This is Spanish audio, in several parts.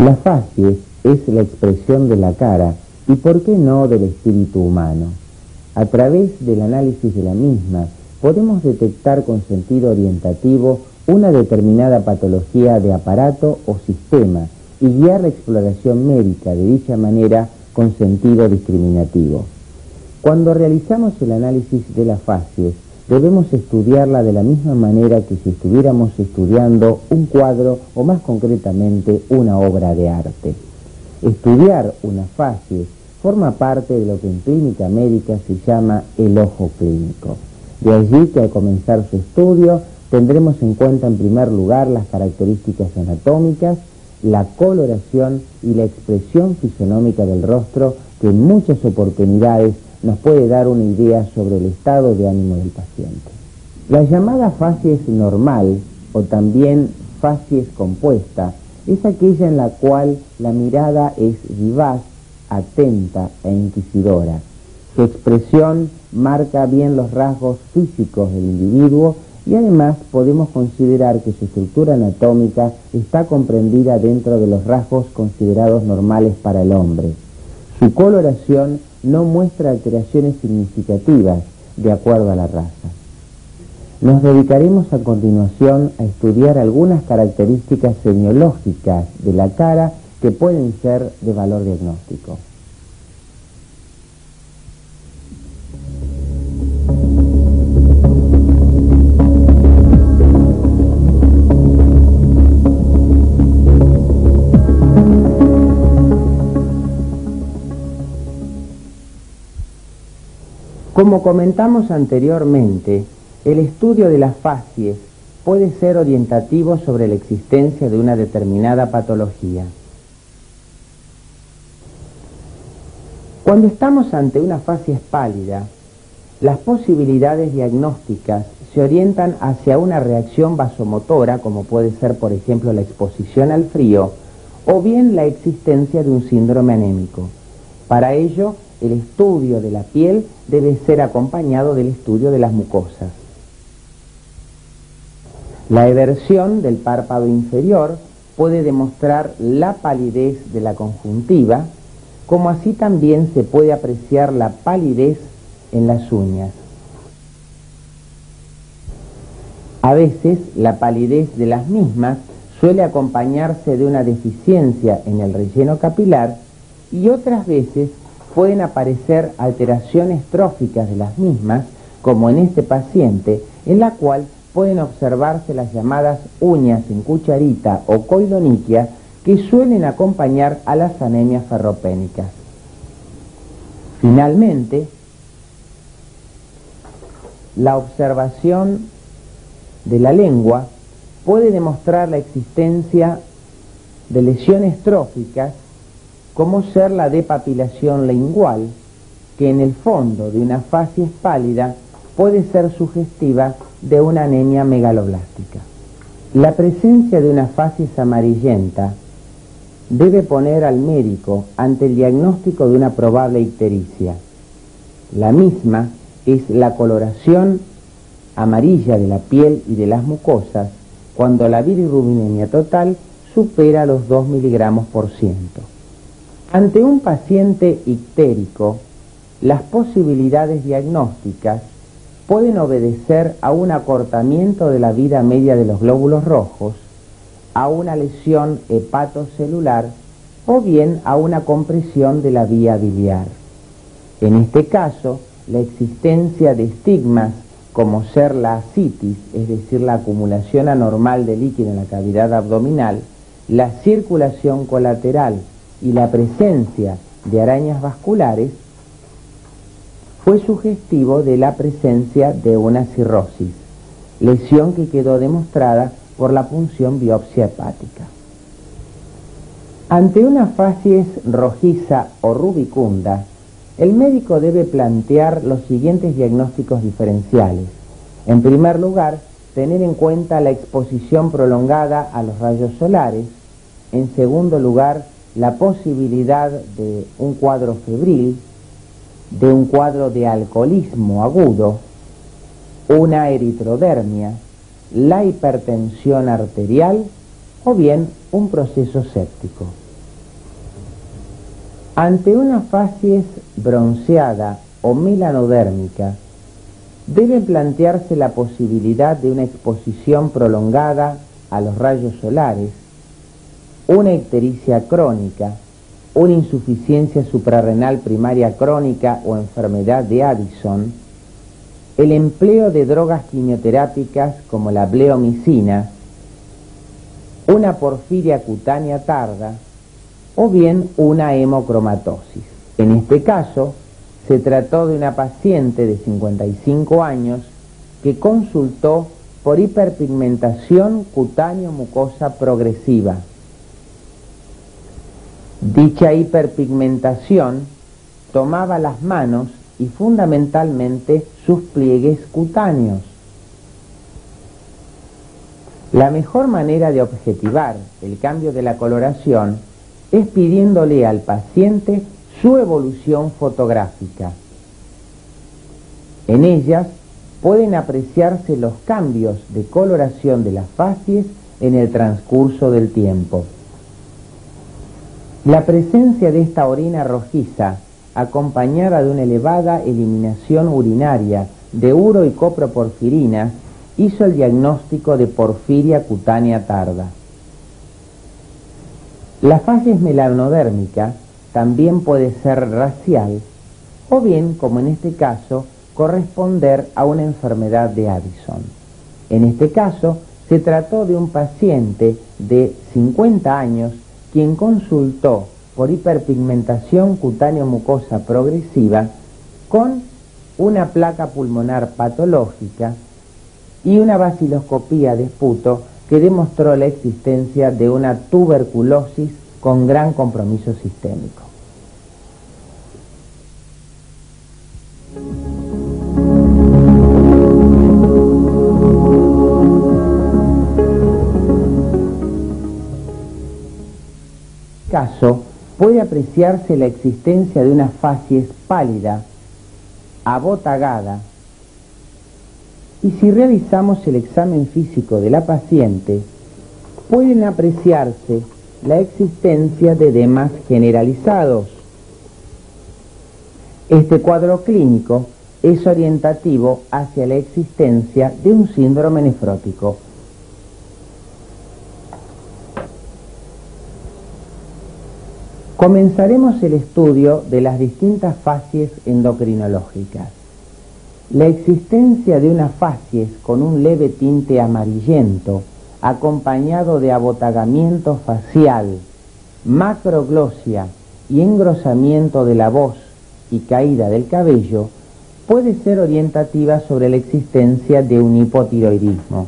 La facies es la expresión de la cara y, ¿por qué no, del espíritu humano? A través del análisis de la misma, podemos detectar con sentido orientativo una determinada patología de aparato o sistema y guiar la exploración médica de dicha manera con sentido discriminativo. Cuando realizamos el análisis de la facies, debemos estudiarla de la misma manera que si estuviéramos estudiando un cuadro o, más concretamente, una obra de arte. Estudiar una facies forma parte de lo que en clínica médica se llama el ojo clínico. De allí que al comenzar su estudio tendremos en cuenta en primer lugar las características anatómicas, la coloración y la expresión fisionómica del rostro, que en muchas oportunidades nos puede dar una idea sobre el estado de ánimo del paciente. La llamada facies normal, o también facies compuesta, es aquella en la cual la mirada es vivaz, atenta e inquisidora. Su expresión marca bien los rasgos físicos del individuo y además podemos considerar que su estructura anatómica está comprendida dentro de los rasgos considerados normales para el hombre. Su coloración no muestra alteraciones significativas de acuerdo a la raza. Nos dedicaremos a continuación a estudiar algunas características semiológicas de la cara que pueden ser de valor diagnóstico. Como comentamos anteriormente, el estudio de las facies puede ser orientativo sobre la existencia de una determinada patología. Cuando estamos ante una facies pálida, las posibilidades diagnósticas se orientan hacia una reacción vasomotora, como puede ser, por ejemplo, la exposición al frío, o bien la existencia de un síndrome anémico. Para ello, el estudio de la piel debe ser acompañado del estudio de las mucosas. La eversión del párpado inferior puede demostrar la palidez de la conjuntiva, como así también se puede apreciar la palidez en las uñas. A veces la palidez de las mismas suele acompañarse de una deficiencia en el relleno capilar y otras veces pueden aparecer alteraciones tróficas de las mismas, como en este paciente, en la cual pueden observarse las llamadas uñas en cucharita o coiloniquia, que suelen acompañar a las anemias ferropénicas. Finalmente, la observación de la lengua puede demostrar la existencia de lesiones tróficas, como ser la depapilación lingual, que en el fondo de una facies pálida puede ser sugestiva de una anemia megaloblástica. La presencia de una facies amarillenta debe poner al médico ante el diagnóstico de una probable ictericia. La misma es la coloración amarilla de la piel y de las mucosas cuando la bilirrubinemia total supera los 2 mg/100. Ante un paciente ictérico, las posibilidades diagnósticas pueden obedecer a un acortamiento de la vida media de los glóbulos rojos, a una lesión hepatocelular o bien a una compresión de la vía biliar. En este caso, la existencia de estigmas como ser la ascitis, es decir, la acumulación anormal de líquido en la cavidad abdominal, la circulación colateral y la presencia de arañas vasculares, fue sugestivo de la presencia de una cirrosis, lesión que quedó demostrada por la punción biopsia hepática. Ante una facies rojiza o rubicunda, el médico debe plantear los siguientes diagnósticos diferenciales. En primer lugar, tener en cuenta la exposición prolongada a los rayos solares. En segundo lugar, la posibilidad de un cuadro febril, de un cuadro de alcoholismo agudo, una eritrodermia, la hipertensión arterial o bien un proceso séptico. Ante una facies bronceada o melanodérmica, debe plantearse la posibilidad de una exposición prolongada a los rayos solares, una ictericia crónica, una insuficiencia suprarrenal primaria crónica o enfermedad de Addison, el empleo de drogas quimioterápicas como la bleomicina, una porfiria cutánea tarda o bien una hemocromatosis. En este caso, se trató de una paciente de 55 años que consultó por hiperpigmentación cutáneo-mucosa progresiva. Dicha hiperpigmentación tomaba las manos y fundamentalmente sus pliegues cutáneos. La mejor manera de objetivar el cambio de la coloración es pidiéndole al paciente su evolución fotográfica. En ellas pueden apreciarse los cambios de coloración de las facies en el transcurso del tiempo. La presencia de esta orina rojiza, acompañada de una elevada eliminación urinaria de uro y coproporfirinas, hizo el diagnóstico de porfiria cutánea tarda. La facies melanodérmica también puede ser racial o bien, como en este caso, corresponder a una enfermedad de Addison. En este caso, se trató de un paciente de 50 años quien consultó por hiperpigmentación cutáneo-mucosa progresiva con una placa pulmonar patológica y una baciloscopía de esputo que demostró la existencia de una tuberculosis con gran compromiso sistémico. En este caso, puede apreciarse la existencia de una facies pálida, abotagada, y si realizamos el examen físico de la paciente, pueden apreciarse la existencia de edemas generalizados. Este cuadro clínico es orientativo hacia la existencia de un síndrome nefrótico. Comenzaremos el estudio de las distintas facies endocrinológicas. La existencia de una facies con un leve tinte amarillento, acompañado de abotagamiento facial, macroglosia y engrosamiento de la voz y caída del cabello, puede ser orientativa sobre la existencia de un hipotiroidismo.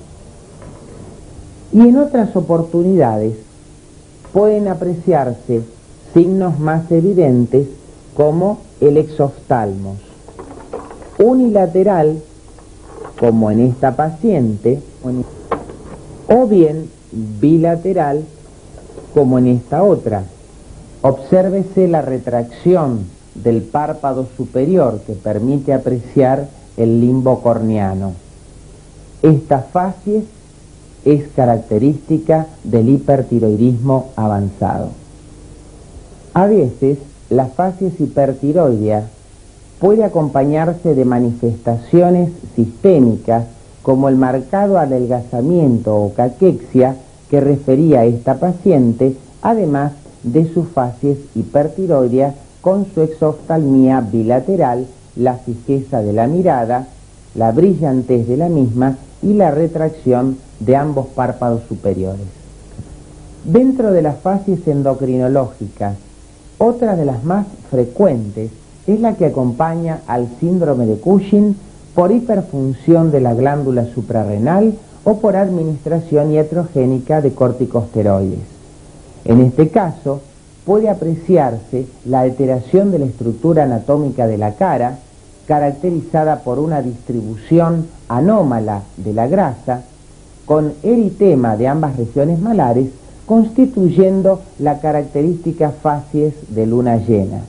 Y en otras oportunidades pueden apreciarse signos más evidentes como el exoftalmos, unilateral, como en esta paciente, o bien bilateral, como en esta otra. Obsérvese la retracción del párpado superior que permite apreciar el limbo corneano. Esta facies es característica del hipertiroidismo avanzado. A veces, la facies hipertiroidea puede acompañarse de manifestaciones sistémicas como el marcado adelgazamiento o caquexia que refería a esta paciente, además de su facies hipertiroidea con su exoftalmía bilateral, la fijeza de la mirada, la brillantez de la misma y la retracción de ambos párpados superiores. Dentro de las facies endocrinológicas, otra de las más frecuentes es la que acompaña al síndrome de Cushing por hiperfunción de la glándula suprarrenal o por administración iatrogénica de corticosteroides. En este caso, puede apreciarse la alteración de la estructura anatómica de la cara, caracterizada por una distribución anómala de la grasa, con eritema de ambas regiones malares, constituyendo la característica facies de luna llena.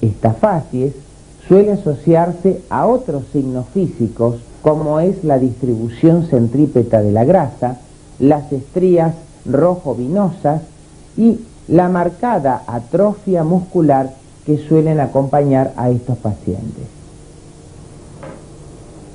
Esta facies suele asociarse a otros signos físicos, como es la distribución centrípeta de la grasa, las estrías rojo-vinosas y la marcada atrofia muscular que suelen acompañar a estos pacientes.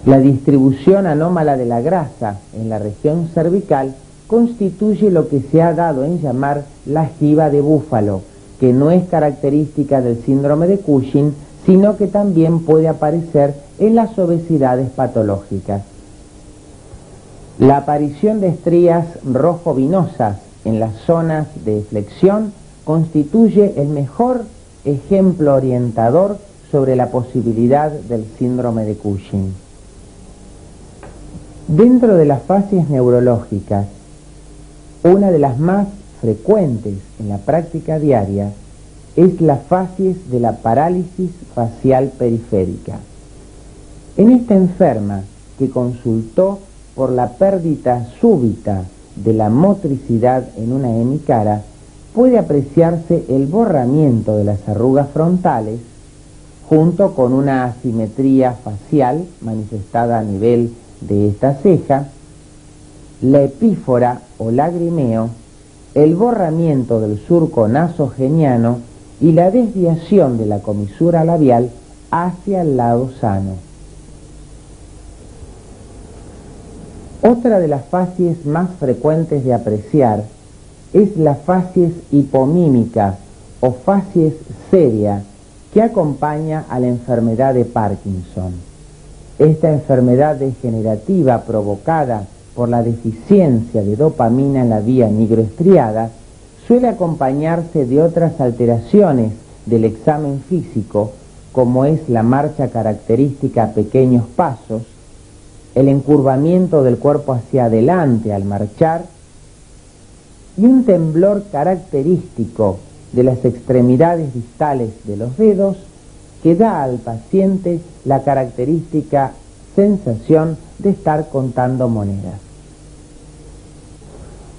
La distribución anómala de la grasa en la región cervical constituye lo que se ha dado en llamar la jiba de búfalo, que no es característica del síndrome de Cushing, sino que también puede aparecer en las obesidades patológicas. La aparición de estrías rojo-vinosas en las zonas de flexión constituye el mejor ejemplo orientador sobre la posibilidad del síndrome de Cushing. Dentro de las facies neurológicas, una de las más frecuentes en la práctica diaria es la facies de la parálisis facial periférica. En esta enferma, que consultó por la pérdida súbita de la motricidad en una hemicara, puede apreciarse el borramiento de las arrugas frontales, junto con una asimetría facial manifestada a nivel de esta ceja, la epífora o lagrimeo, el borramiento del surco nasogeniano y la desviación de la comisura labial hacia el lado sano. Otra de las facies más frecuentes de apreciar es la facies hipomímica o facies seria que acompaña a la enfermedad de Parkinson. Esta enfermedad degenerativa provocada por la deficiencia de dopamina en la vía nigroestriada suele acompañarse de otras alteraciones del examen físico, como es la marcha característica a pequeños pasos, el encurvamiento del cuerpo hacia adelante al marchar y un temblor característico de las extremidades distales de los dedos que da al paciente la característica sensación de estar contando monedas.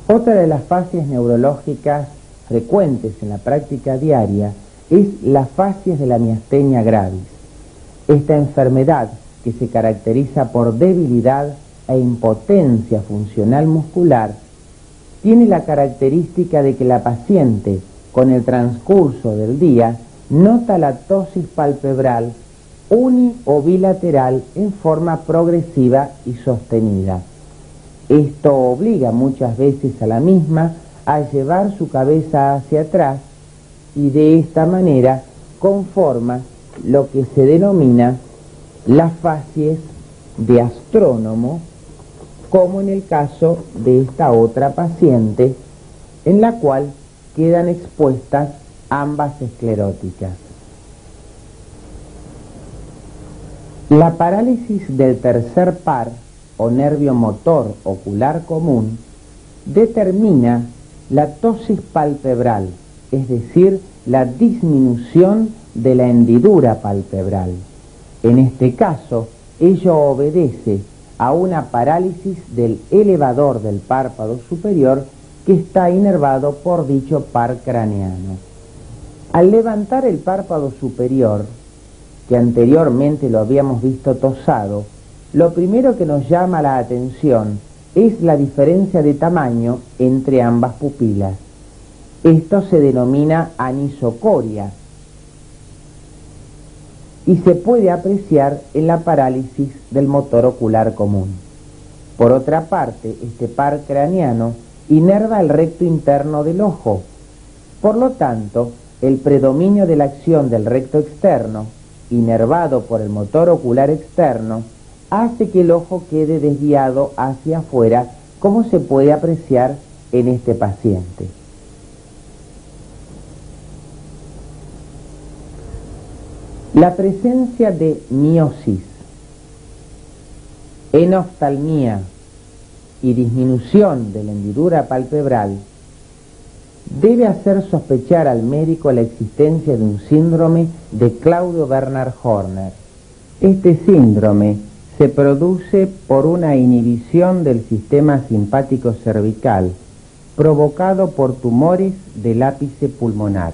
Otra de las facies neurológicas frecuentes en la práctica diaria es la facies de la miastenia gravis. Esta enfermedad, que se caracteriza por debilidad e impotencia funcional muscular, tiene la característica de que la paciente, con el transcurso del día, nota la tosis palpebral uni o bilateral en forma progresiva y sostenida. Esto obliga muchas veces a la misma a llevar su cabeza hacia atrás y de esta manera conforma lo que se denomina las facies de astrónomo, como en el caso de esta otra paciente, en la cual quedan expuestas ambas escleróticas. La parálisis del tercer par o nervio motor ocular común determina la tosis palpebral, es decir, la disminución de la hendidura palpebral. En este caso, ello obedece a una parálisis del elevador del párpado superior que está inervado por dicho par craneano. Al levantar el párpado superior, que anteriormente lo habíamos visto tosado, lo primero que nos llama la atención es la diferencia de tamaño entre ambas pupilas. Esto se denomina anisocoria y se puede apreciar en la parálisis del motor ocular común. Por otra parte, este par craneano inerva el recto interno del ojo. Por lo tanto, el predominio de la acción del recto externo, inervado por el motor ocular externo, hace que el ojo quede desviado hacia afuera, como se puede apreciar en este paciente. La presencia de miosis, enoftalmía y disminución de la hendidura palpebral debe hacer sospechar al médico la existencia de un síndrome de Claudio Bernard Horner. Este síndrome se produce por una inhibición del sistema simpático cervical provocado por tumores del ápice pulmonar.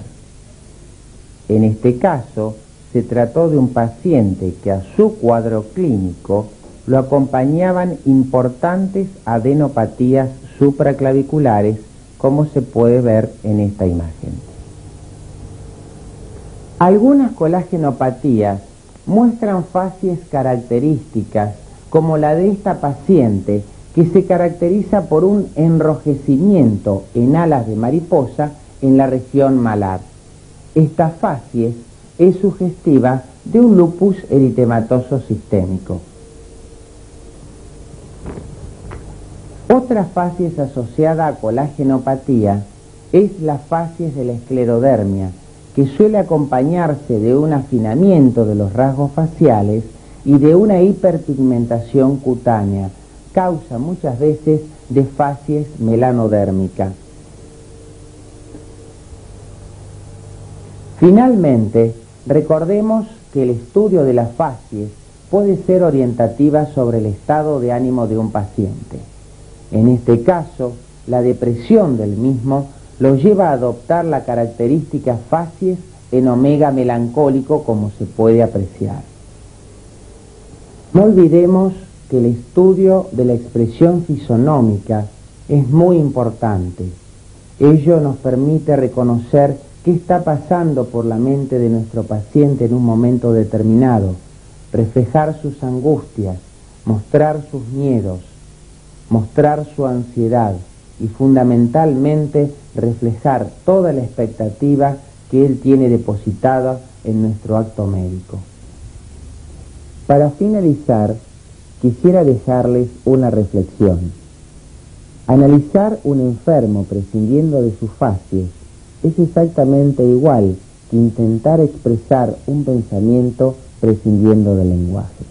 En este caso, se trató de un paciente que a su cuadro clínico lo acompañaban importantes adenopatías supraclaviculares como se puede ver en esta imagen. Algunas colagenopatías muestran facies características, como la de esta paciente, que se caracteriza por un enrojecimiento en alas de mariposa en la región malar. Esta facies es sugestiva de un lupus eritematoso sistémico. Otra facies asociada a colagenopatía es la facies de la esclerodermia, que suele acompañarse de un afinamiento de los rasgos faciales y de una hiperpigmentación cutánea, causa muchas veces de facies melanodérmica. Finalmente, recordemos que el estudio de las facies puede ser orientativa sobre el estado de ánimo de un paciente. En este caso, la depresión del mismo lo lleva a adoptar la característica facies en omega melancólico, como se puede apreciar. No olvidemos que el estudio de la expresión fisonómica es muy importante. Ello nos permite reconocer qué está pasando por la mente de nuestro paciente en un momento determinado, reflejar sus angustias, mostrar sus miedos, mostrar su ansiedad y fundamentalmente reflejar toda la expectativa que él tiene depositada en nuestro acto médico. Para finalizar, quisiera dejarles una reflexión. Analizar un enfermo prescindiendo de sus facies es exactamente igual que intentar expresar un pensamiento prescindiendo del lenguaje.